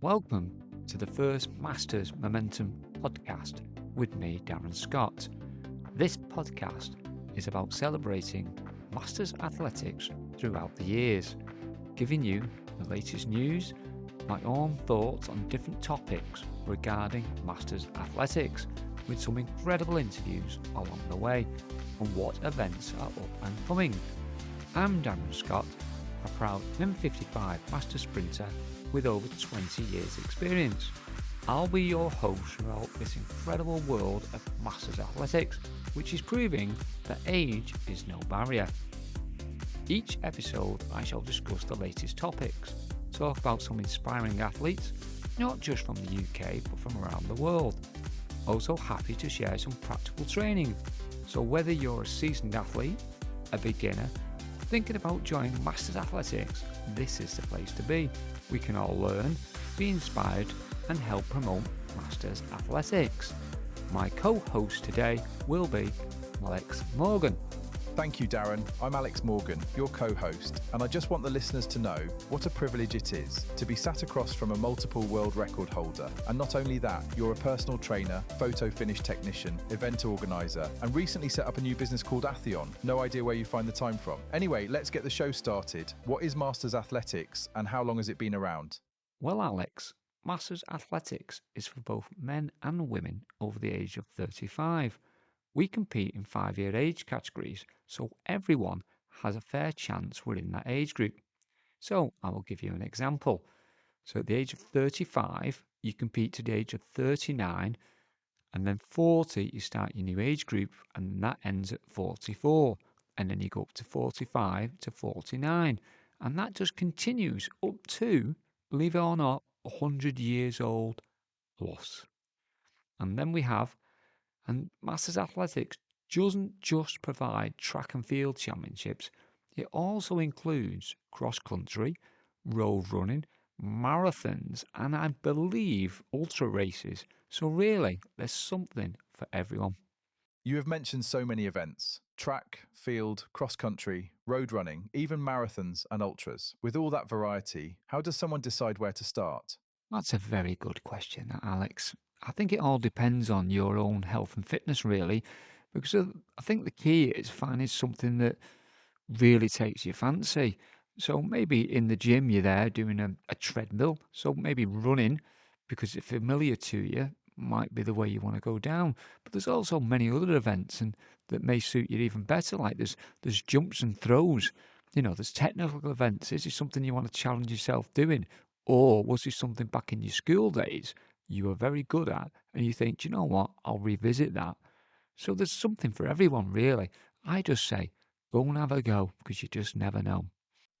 Welcome to the first Masters Momentum podcast with me, Darren Scott. This podcast is about celebrating Masters athletics throughout the years, giving you the latest news, my own thoughts on different topics regarding Masters athletics, with some incredible interviews along the way on what events are up and coming. I'm Darren Scott, a proud M55 Masters sprinter with over 20 years experience. I'll be your host throughout this incredible world of Masters athletics, which is proving that age is no barrier. Each episode I shall discuss the latest topics, talk about some inspiring athletes, not just from the UK but from around the world. Also happy to share some practical training, so whether you're a seasoned athlete, a beginner, thinking about joining Masters Athletics, this is the place to be. We can all learn, be inspired and help promote Masters Athletics. My co-host today will be Alex Morgan. Thank you, Darren. I'm Alex Morgan, your co-host, and I just want the listeners to know what a privilege it is to be sat across from a multiple world record holder. And not only that, you're a personal trainer, photo finish technician, event organizer, and recently set up a new business called Atheon. No idea where you find the time from. Anyway, let's get the show started. What is Masters Athletics and how long has it been around? Well, Alex, Masters Athletics is for both men and women over the age of 35. We compete in 5-year age categories, so everyone has a fair chance within that age group. So I will give you an example. So at the age of 35, you compete to the age of 39, and then 40, you start your new age group, and that ends at 44. And then you go up to 45 to 49. And that just continues up to, believe it or not, 100 years old plus. And then we have, and Masters Athletics doesn't just provide track and field championships, it also includes cross country, road running, marathons, and I believe ultra races. So, really, there's something for everyone. You have mentioned so many events: track, field, cross country, road running, even marathons and ultras. With all that variety, how does someone decide where to start? That's a very good question, Alex. I think it all depends on your own health and fitness, really, because I think the key is finding something that really takes your fancy. So maybe in the gym you're there doing a treadmill. So maybe running, because it's familiar to you, might be the way you want to go down. But there's also many other events and that may suit you even better. Like there's jumps and throws. There's technical events. Is this something you want to challenge yourself doing? Or was this something back in your school days you were very good at and you think, "Do you know what, I'll revisit that." So there's something for everyone, really. I just say, go and have a go because you just never know.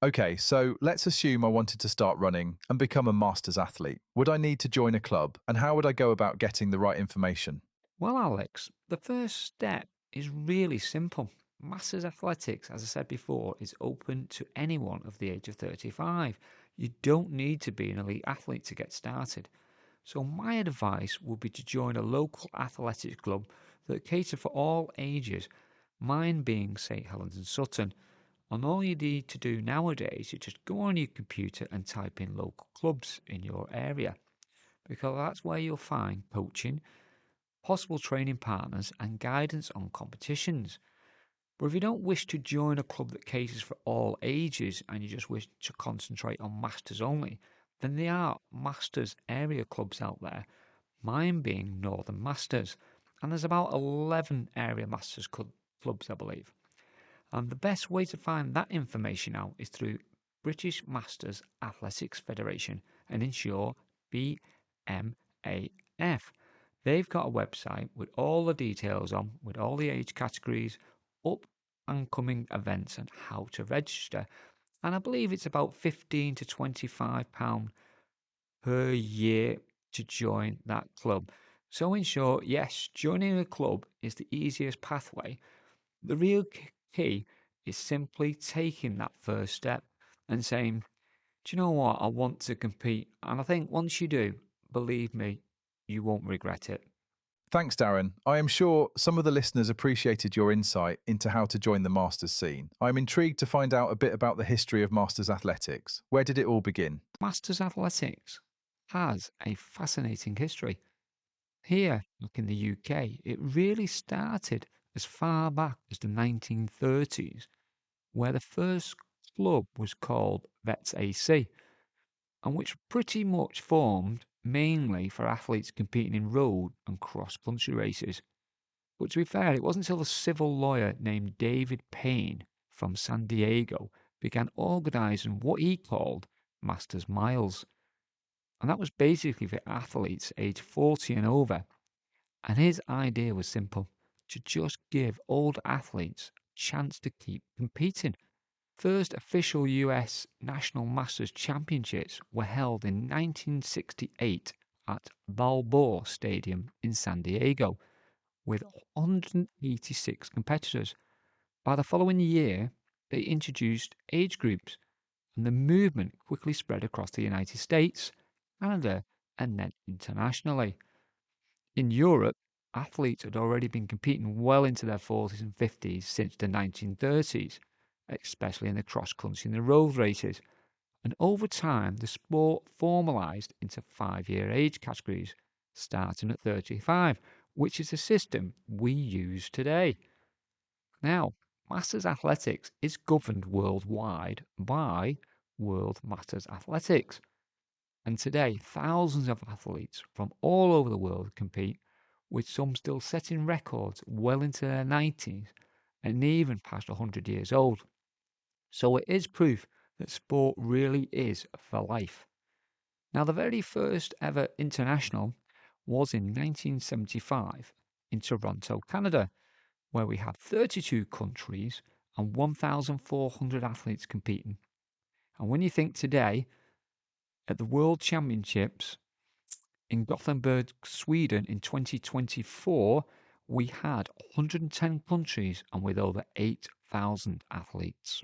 Okay, so let's assume I wanted to start running and become a Masters athlete. Would I need to join a club, and how would I go about getting the right information? Well, Alex, the first step is really simple. Masters Athletics, as I said before, is open to anyone of the age of 35. You don't need to be an elite athlete to get started. So my advice would be to join a local athletics club that cater for all ages, mine being St Helens and Sutton. And all you need to do nowadays is just go on your computer and type in local clubs in your area, because that's where you'll find coaching, possible training partners, and guidance on competitions. But if you don't wish to join a club that caters for all ages and you just wish to concentrate on Masters only, then there are Masters area clubs out there, mine being Northern Masters. And there's about 11 area Masters clubs, I believe. And the best way to find that information out is through British Masters Athletics Federation and ensure BMAF. They've got a website with all the details on, with all the age categories, up and coming events, and how to register. And I believe it's about £15 to £25 per year to join that club. So, in short, yes, joining a club is the easiest pathway. The real key is simply taking that first step and saying, "Do you know what? I want to compete." And I think once you do, believe me, you won't regret it. Thanks, Darren. I am sure some of the listeners appreciated your insight into how to join the Masters scene. I am intrigued to find out a bit about the history of Masters athletics. Where did it all begin? Masters Athletics has a fascinating history. Here, look in the UK, it really started as far back as the 1930s, where the first club was called Vets AC, and which pretty much formed mainly for athletes competing in road and cross country races. But to be fair, it wasn't until a civil lawyer named David Payne from San Diego began organising what he called Masters Miles. And that was basically for athletes aged 40 and over. And his idea was simple, to just give old athletes a chance to keep competing. First official US National Masters Championships were held in 1968 at Balboa Stadium in San Diego with 186 competitors. By the following year, they introduced age groups, and the movement quickly spread across the United States, Canada, and then internationally. In Europe, athletes had already been competing well into their 40s and 50s since the 1930s, especially in the cross country and the road races. And over time, the sport formalised into 5-year age categories, starting at 35, which is the system we use today. Now, Masters Athletics is governed worldwide by World Masters Athletics. And today, thousands of athletes from all over the world compete, with some still setting records well into their 90s and even past 100 years old. So it is proof that sport really is for life. Now, the very first ever international was in 1975 in Toronto, Canada, where we had 32 countries and 1,400 athletes competing. And when you think today, at the World Championships in Gothenburg, Sweden in 2024, we had 110 countries and with over 8,000 athletes.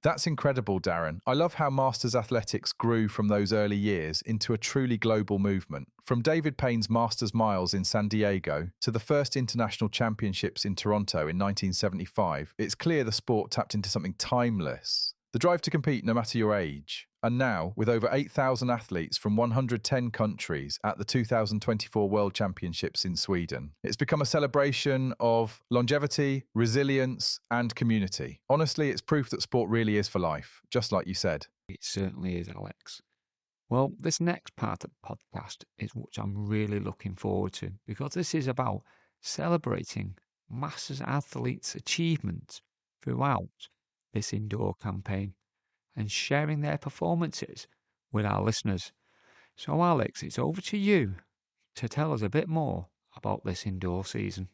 That's incredible, Darren. I love how Masters Athletics grew from those early years into a truly global movement. From David Payne's Masters Miles in San Diego to the first international championships in Toronto in 1975, it's clear the sport tapped into something timeless. The drive to compete no matter your age. And now, with over 8,000 athletes from 110 countries at the 2024 World Championships in Sweden, it's become a celebration of longevity, resilience, and community. Honestly, it's proof that sport really is for life, just like you said. It certainly is, Alex. Well, this next part of the podcast is what I'm really looking forward to because this is about celebrating Masters athletes' achievements throughout this indoor campaign and sharing their performances with our listeners. So, Alex, it's over to you to tell us a bit more about this indoor season.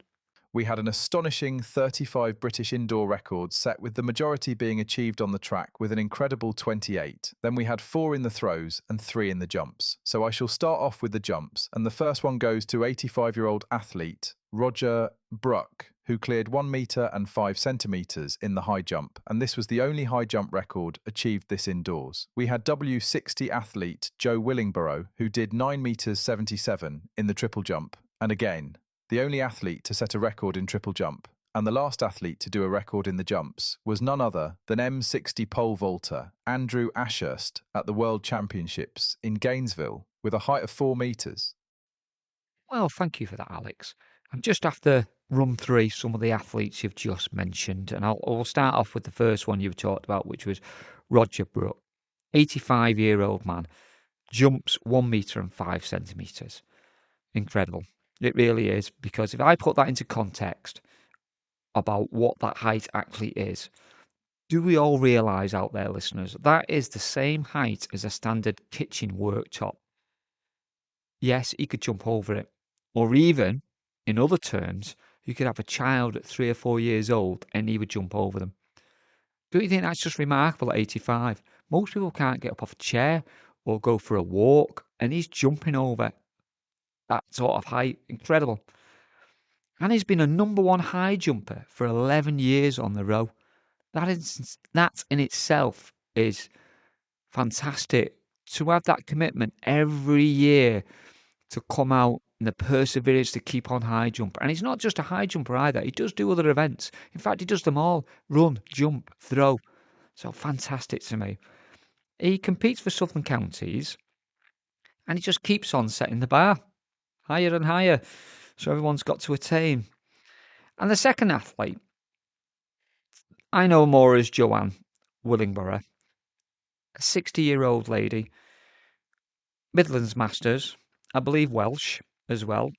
We had an astonishing 35 British indoor records set, with the majority being achieved on the track with an incredible 28. Then we had 4 in the throws and 3 in the jumps. So I shall start off with the jumps, and the first one goes to 85-year-old athlete Roger Bruck, who cleared 1 metre and 5 centimetres in the high jump, and this was the only high jump record achieved this indoors. We had W60 athlete Joe Willingborough, who did 9 metres 77 in the triple jump, and again, the only athlete to set a record in triple jump, and the last athlete to do a record in the jumps, was none other than M60 pole vaulter Andrew Ashurst at the World Championships in Gainesville with a height of 4 metres. Well, thank you for that, Alex. I'm just after run through some of the athletes you've just mentioned, and I'll start off with the first one you've talked about, which was Roger Brook, 85-year-old man, jumps 1 metre and 5 centimetres. Incredible. It really is, because if I put that into context about what that height actually is, do we all realise out there, listeners, that is the same height as a standard kitchen worktop? Yes, he could jump over it. Or even, in other terms, you could have a child at 3 or 4 years old and he would jump over them. Don't you think that's just remarkable at 85? Most people can't get up off a chair or go for a walk, and he's jumping over that sort of height. Incredible. And he's been a number 1 high jumper for 11 years on the row. That in itself is fantastic. To have that commitment every year to come out and the perseverance to keep on high jump. And he's not just a high jumper either. He does do other events. In fact, he does them all: run, jump, throw. So fantastic to me. He competes for Southern Counties And he just keeps on setting the bar higher and higher. So everyone's got to attain. And the second athlete, I know more as Joanne Willingborough, a 60-year-old lady, Midlands Masters, I believe Welsh as well,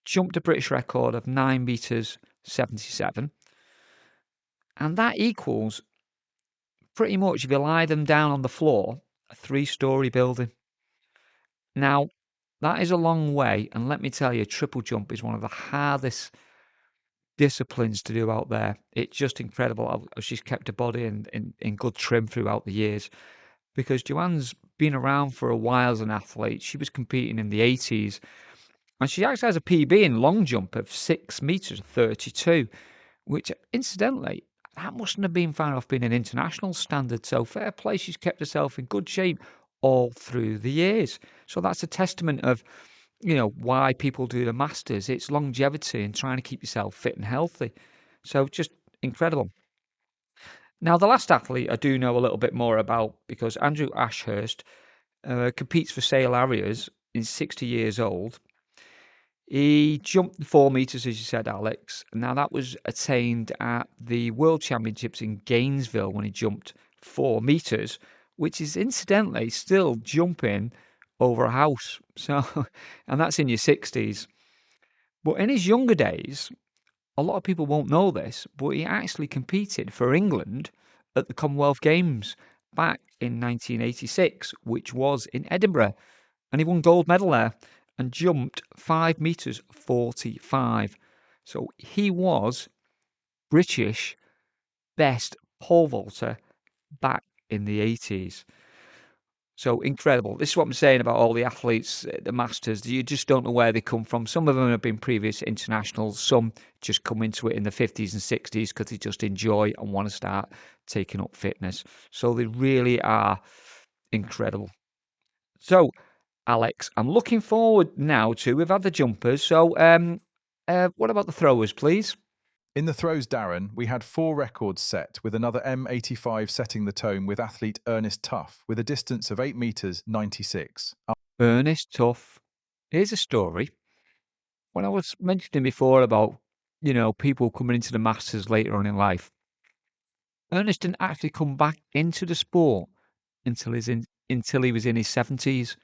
jumped a British record of 9 metres 77. And that equals pretty much, if you lie them down on the floor, a 3-story building. Now, that is a long way. And let me tell you, triple jump is one of the hardest disciplines to do out there. It's just incredible how she's kept her body in good trim throughout the years. Because Joanne's been around for a while as an athlete. She was competing in the 80s. And she actually has a PB in long jump of 6 metres 32, which incidentally, that mustn't have been far off being an international standard. So fair play, she's kept herself in good shape all through the years. So that's a testament of, why people do the Masters. It's longevity and trying to keep yourself fit and healthy. So just incredible. Now, the last athlete I do know a little bit more about because Andrew Ashurst competes for Sale Harriers. He's 60 years old. He jumped the 4 metres, as you said, Alex. Now, that was attained at the World Championships in Gainesville when he jumped 4 metres, which is incidentally still jumping over a house. So, and that's in your 60s. But in his younger days, a lot of people won't know this, but he actually competed for England at the Commonwealth Games back in 1986, which was in Edinburgh. And he won gold medal there and jumped 5 metres 45. So he was British best pole vaulter back in the 80s. So incredible. This is what I'm saying about all the athletes, the Masters. You just don't know where they come from. Some of them have been previous internationals. Some just come into it in the 50s and 60s because they just enjoy and want to start taking up fitness. So they really are incredible. So, Alex, I'm looking forward now to, we've had the jumpers. So, what about the throwers, please? In the throws, Darren, we had 4 records set, with another M55 setting the tone with athlete Ernest Tuff, with a distance of 8 metres 96. Ernest Tuff. Here's a story. When I was mentioning before about, people coming into the Masters later on in life, Ernest didn't actually come back into the sport until he was in his 70s.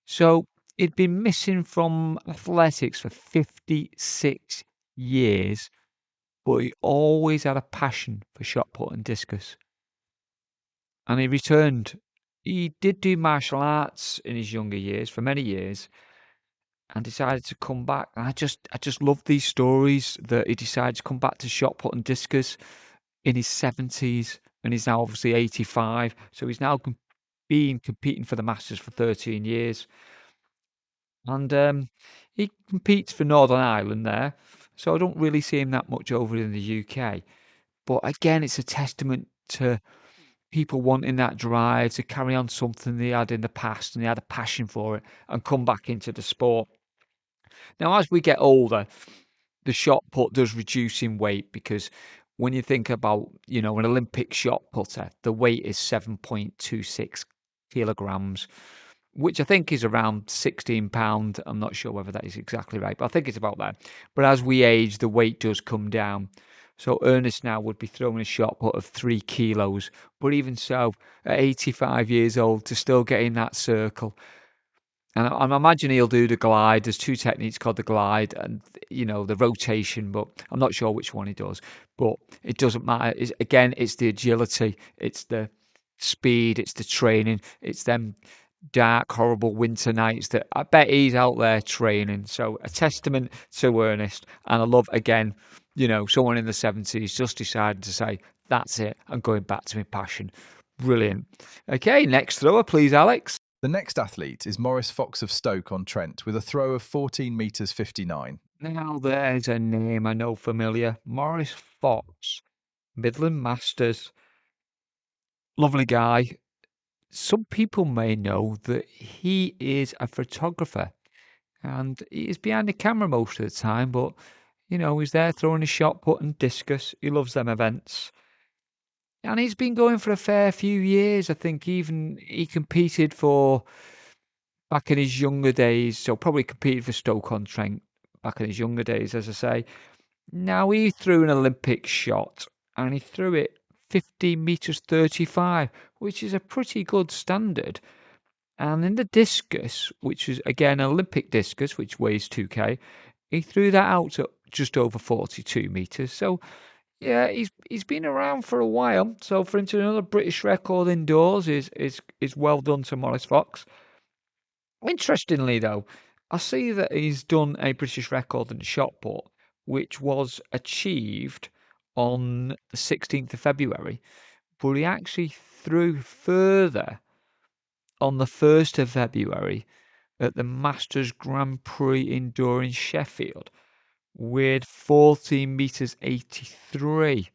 So he'd been missing from athletics for 56 years, but he always had a passion for shot put and discus. And he returned. He did do martial arts in his younger years for many years and decided to come back. And I just love these stories that he decided to come back to shot put and discus in his 70s and he's now obviously 85. So he's now been competing for the Masters for 13 years. And he competes for Northern Ireland there. So I don't really see him that much over in the UK. But again, it's a testament to people wanting that drive to carry on something they had in the past and they had a passion for it and come back into the sport. Now, as we get older, the shot put does reduce in weight because when you think about, an Olympic shot putter, the weight is 7.26 kilograms, which I think is around 16 pound. I'm not sure whether that is exactly right, but I think it's about that. But as we age, the weight does come down. So Ernest now would be throwing a shot put of 3 kilos. But even so, at 85 years old, to still get in that circle. And I'm imagining he'll do the glide. There's 2 techniques called the glide and, the rotation, but I'm not sure which one he does. But it doesn't matter. It's the agility, it's the speed, it's the training, it's them dark, horrible winter nights that I bet he's out there training. So a testament to Ernest. And I love, again, someone in the 70s just decided to say, that's it, I'm going back to my passion. Brilliant. Okay, next thrower, please, Alex. The next athlete is Maurice Fox of Stoke-on-Trent with a throw of 14 metres 59. Now there's a name I know familiar. Maurice Fox, Midland Masters. Lovely guy. Some people may know that he is a photographer and he is behind the camera most of the time, but he's there throwing a shot put and discus. He loves them events. And he's been going for a fair few years. I think even he competed for back in his younger days. So probably competed for Stoke-on-Trent back in his younger days, as I say. Now he threw an Olympic shot and he threw it 15 meters 35, which is a pretty good standard. And in the discus, which is again Olympic discus, which weighs 2K, he threw that out at just over 42 meters. So yeah, he's been around for a while. So for him to another British record indoors is well done to Maurice Fox. Interestingly, though, I see that he's done a British record in shot put, which was achieved on the 16th of February, but he actually threw further on the 1st of February at the Masters Grand Prix indoor in Sheffield with 14 meters 83.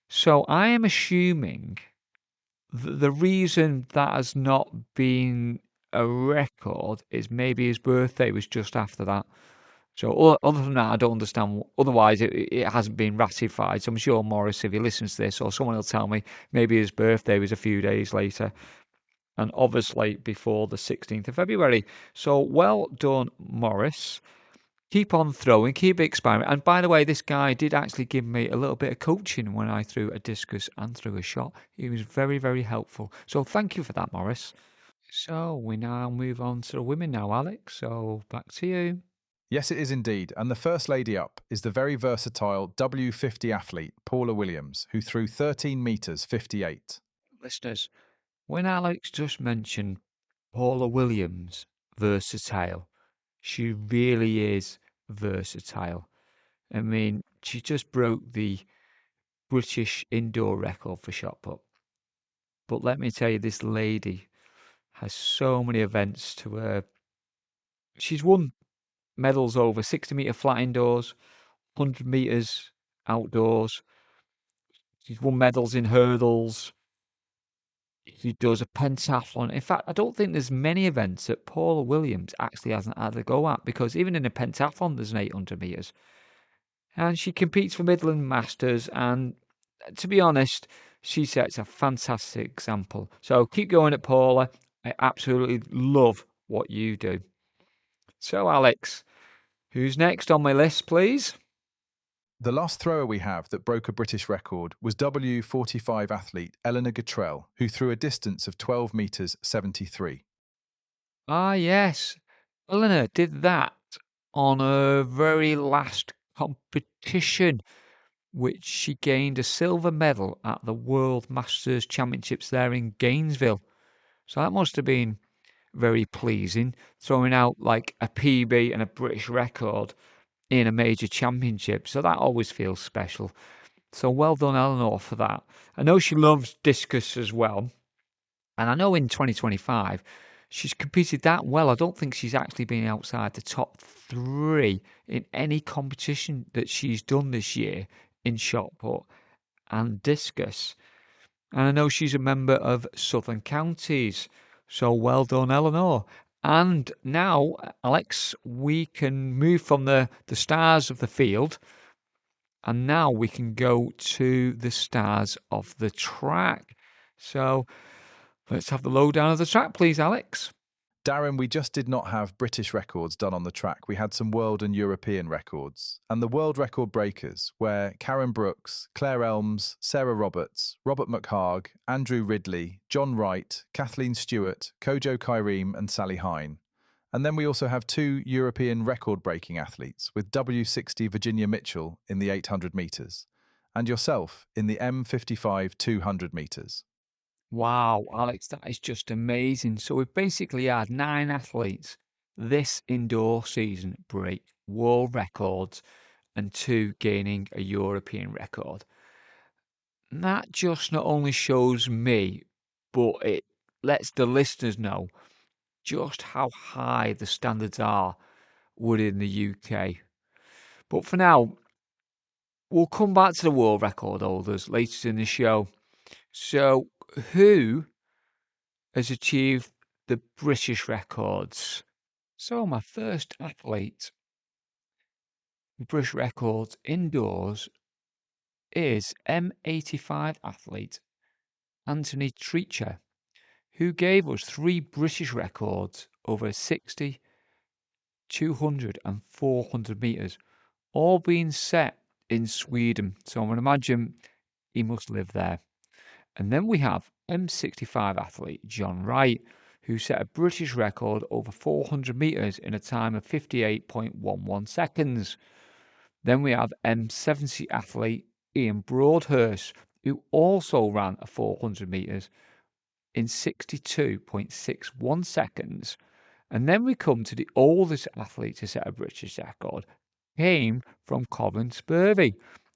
So I am assuming the reason that has not been a record is maybe his birthday was just after that. So other than that, I don't understand. Otherwise, it hasn't been ratified. So I'm sure Morris, if he listens to this, or someone will tell me, maybe his birthday was a few days later, and obviously before the 16th of February. So well done, Morris. Keep on throwing, keep experimenting. And by the way, this guy did actually give me a little bit of coaching when I threw a discus and threw a shot. He was very, very helpful. So thank you for that, Morris. So we now move on to the women now, Alex. So back to you. Yes, it is indeed. And the first lady up is the very versatile W50 athlete, Paula Williams, who threw 13 metres 58. Listeners, when Alex just mentioned Paula Williams, versatile, she really is versatile. I mean, she just broke the British indoor record for shot put. But let me tell you, this lady has so many events to her. She's won medals over 60-meter flat indoors, 100 meters outdoors. She's won medals in hurdles. She does a pentathlon. In fact, I don't think there's many events that Paula Williams actually hasn't had a go at, because even in a pentathlon, there's an 800 meters. And she competes for Midland Masters. And to be honest, she sets a fantastic example. So keep going at Paula. I absolutely love what you do. So, Alex, who's next on my list, please? The last thrower we have that broke a British record was W45 athlete Eleanor Gatrell, who threw a distance of 12 metres 73. Ah, yes. Eleanor did that on her very last competition, which she gained a silver medal at the World Masters Championships there in Gainesville. So that must have been very pleasing, throwing out like a PB and a British record in a major championship. So that always feels special. So well done, Eleanor, for that. I know she loves discus as well. And I know in 2025, she's competed that well. I don't think she's actually been outside the top three in any competition that she's done this year in shot put and discus. And I know she's a member of Southern Counties. So well done, Eleanor. And now, Alex, we can move from the stars of the field, and now we can go to the stars of the track. So let's have the lowdown of the track, please, Alex. Darren, we just did not have British records done on the track. We had some world and European records. And the world record breakers were Karen Brooks, Claire Elms, Sarah Roberts, Robert McHarg, Andrew Ridley, John Wright, Kathleen Stewart, Kojo Kyriem and Sally Hine. And then we also have two European record-breaking athletes, with W60 Virginia Mitchell in the 800 metres, and yourself in the M55 200 metres. Wow, Alex, that is just amazing. So we've basically had 9 athletes this indoor season break world records and 2 gaining a European record. And that just not only shows me, but it lets the listeners know just how high the standards are within the UK. But for now, we'll come back to the world record holders later in the show. So, who has achieved the British records? So, my first athlete, British records indoors, is M85 athlete Anthony Treacher, who gave us 3 British records over 60, 200 and 400 metres, all being set in Sweden. So I would imagine he must live there. And then we have M65 athlete John Wright, who set a British record over 400 metres in a time of 58.11 seconds. Then we have M70 athlete Ian Broadhurst, who also ran a 400 metres in 62.61 seconds. And then we come to the oldest athlete to set a British record, came from Colin Spurvey,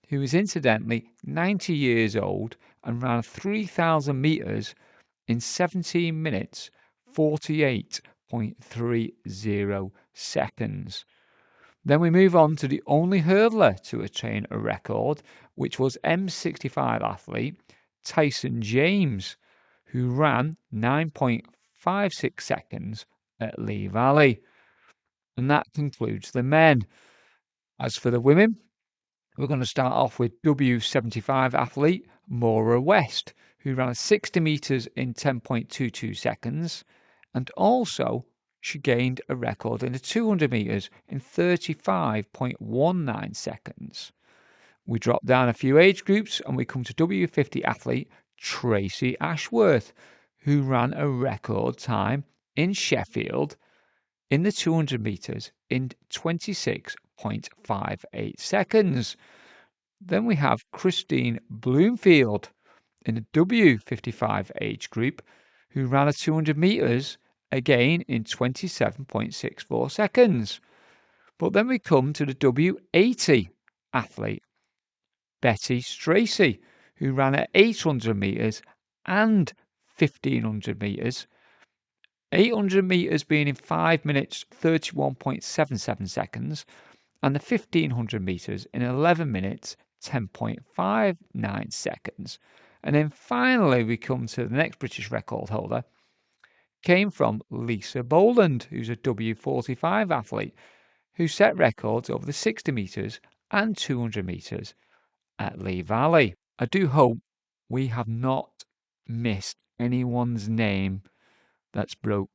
who is incidentally 90 years old and ran 3,000 metres in 17 minutes 48.30 seconds. Then we move on to the only hurdler to attain a record, which was M65 athlete Tyson James, who ran 9.56 seconds at Lee Valley. And that concludes the men. As for the women, we're going to start off with W75 athlete Maura West, who ran 60 metres in 10.22 seconds, and also she gained a record in the 200 metres in 35.19 seconds. We drop down a few age groups and we come to W50 athlete Tracy Ashworth, who ran a record time in Sheffield in the 200 metres in 26.58 seconds. Then we have Christine Bloomfield in the W55 age group, who ran a 200 metres again in 27.64 seconds. But then we come to the W80 athlete, Betty Stracy, who ran at 800 metres and 1500 metres. 800 metres being in 5 minutes 31.77 seconds, and the 1500 metres in 11 minutes 10.59 seconds. And then finally we come to the next British record holder, came from Lisa Boland, who's a W45 athlete, who set records over the 60 metres and 200 metres at Lee Valley. I do hope we have not missed anyone's name that's broke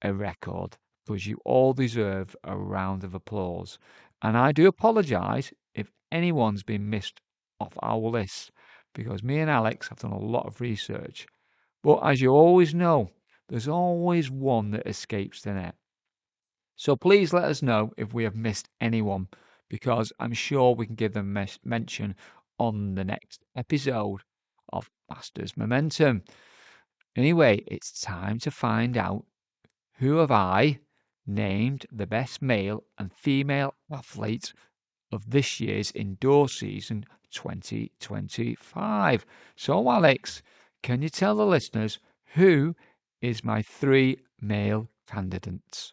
a record, because you all deserve a round of applause. And I do apologise if anyone's been missed off our list, because me and Alex have done a lot of research. But as you always know, there's always one that escapes the net. So please let us know if we have missed anyone, because I'm sure we can give them mention on the next episode of Masters Momentum. Anyway, it's time to find out who have I named the best male and female athletes of this year's indoor season 2025. So, Alex, can you tell the listeners who is my 3 male candidates?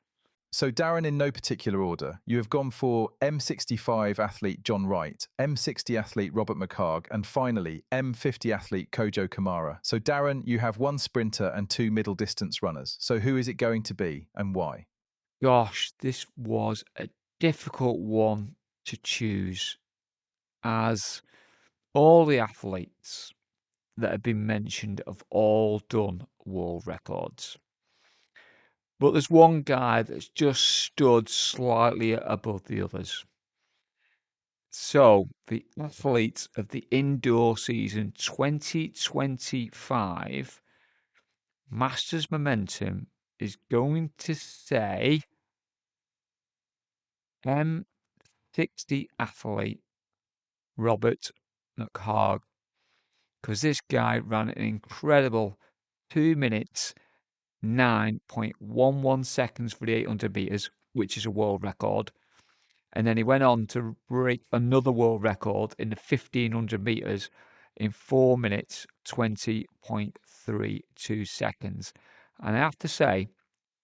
So, Darren, in no particular order, you have gone for M65 athlete John Wright, M60 athlete Robert McHarg, and finally M50 athlete Kojo Kamara. So, Darren, you have 1 sprinter and 2 middle distance runners. So, who is it going to be and why? Gosh, this was a difficult one to choose, as all the athletes that have been mentioned have all done world records. But there's one guy that's just stood slightly above the others. So, the athletes of the indoor season 2025 Masters Momentum is going to say M60 athlete Robert McHarg, because this guy ran an incredible 2 minutes 9.11 seconds for the 800 metres, which is a world record. And then he went on to break another world record in the 1500 metres in 4 minutes 20.32 seconds. And I have to say,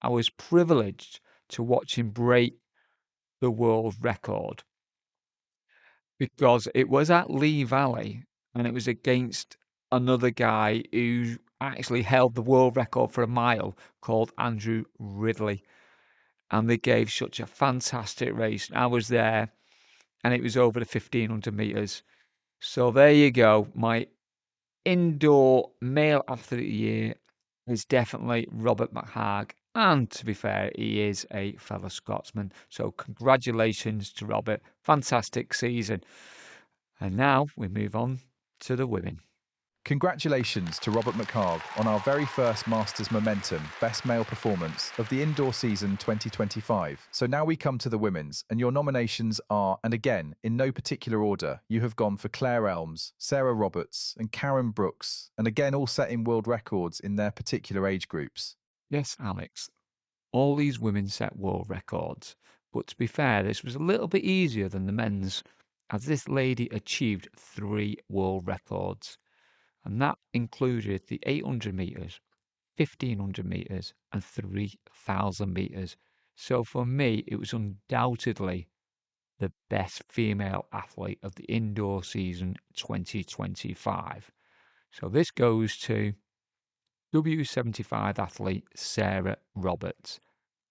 I was privileged to watch him break the world record, because it was at Lee Valley and it was against another guy who actually held the world record for a mile, called Andrew Ridley. And they gave such a fantastic race. I was there and it was over the 1500 metres. So there you go. My indoor male athlete of the year is definitely Robert McHarg And to be fair, he is a fellow Scotsman. So congratulations to Robert. Fantastic season. And now we move on to the women. Congratulations to Robert McHarg on our very first Masters Momentum Best Male Performance of the indoor season 2025. So now we come to the women's, and your nominations are, and again, in no particular order, you have gone for Claire Elms, Sarah Roberts, and Karen Brooks, and again all setting world records in their particular age groups. Yes, Alex, all these women set world records. But to be fair, this was a little bit easier than the men's, as this lady achieved 3 world records. And that included the 800 metres, 1500 metres, and 3000 metres. So for me, it was undoubtedly the best female athlete of the indoor season 2025. So this goes to W75 athlete Sarah Roberts.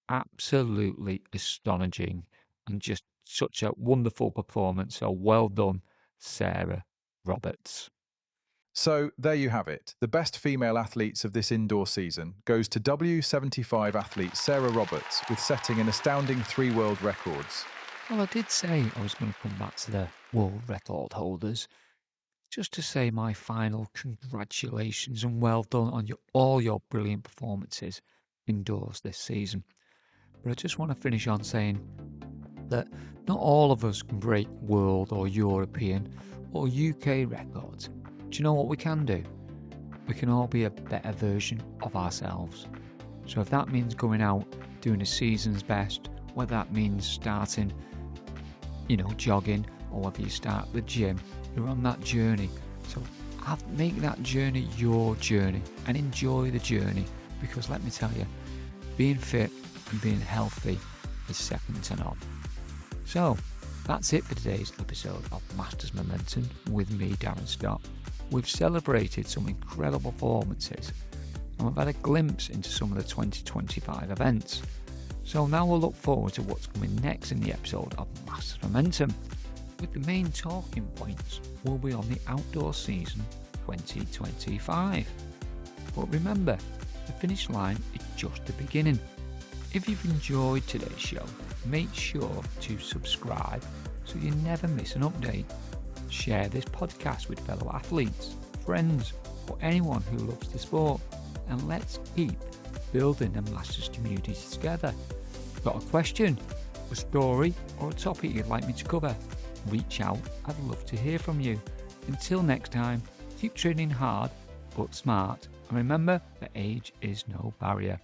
Absolutely astonishing and just such a wonderful performance. So well done, Sarah Roberts. So there you have it. The best female athletes of this indoor season goes to W75 athlete Sarah Roberts with setting an astounding 3 world records. Well, I did say I was going to come back to the world record holders just to say my final congratulations and well done on all your brilliant performances indoors this season. But I just want to finish on saying that not all of us can break world or European or UK records. Do you know what we can do? We can all be a better version of ourselves. So if that means going out, doing a season's best, whether that means starting, jogging, or whether you start the gym, you're on that journey. So make that journey your journey and enjoy the journey, because let me tell you, being fit and being healthy is second to none. So that's it for today's episode of Masters Momentum with me, Darren Scott. We've celebrated some incredible performances and we've had a glimpse into some of the 2025 events. So now we'll look forward to what's coming next in the episode of Masters Momentum, with the main talking points will be on the outdoor season 2025. But remember, the finish line is just the beginning. If you've enjoyed today's show, make sure to subscribe so you never miss an update. Share this podcast with fellow athletes, friends, or anyone who loves the sport, and let's keep building the Masters community together. Got a question, a story, or a topic you'd like me to cover? Reach out, I'd love to hear from you. Until next time, keep training hard but smart, and remember that age is no barrier.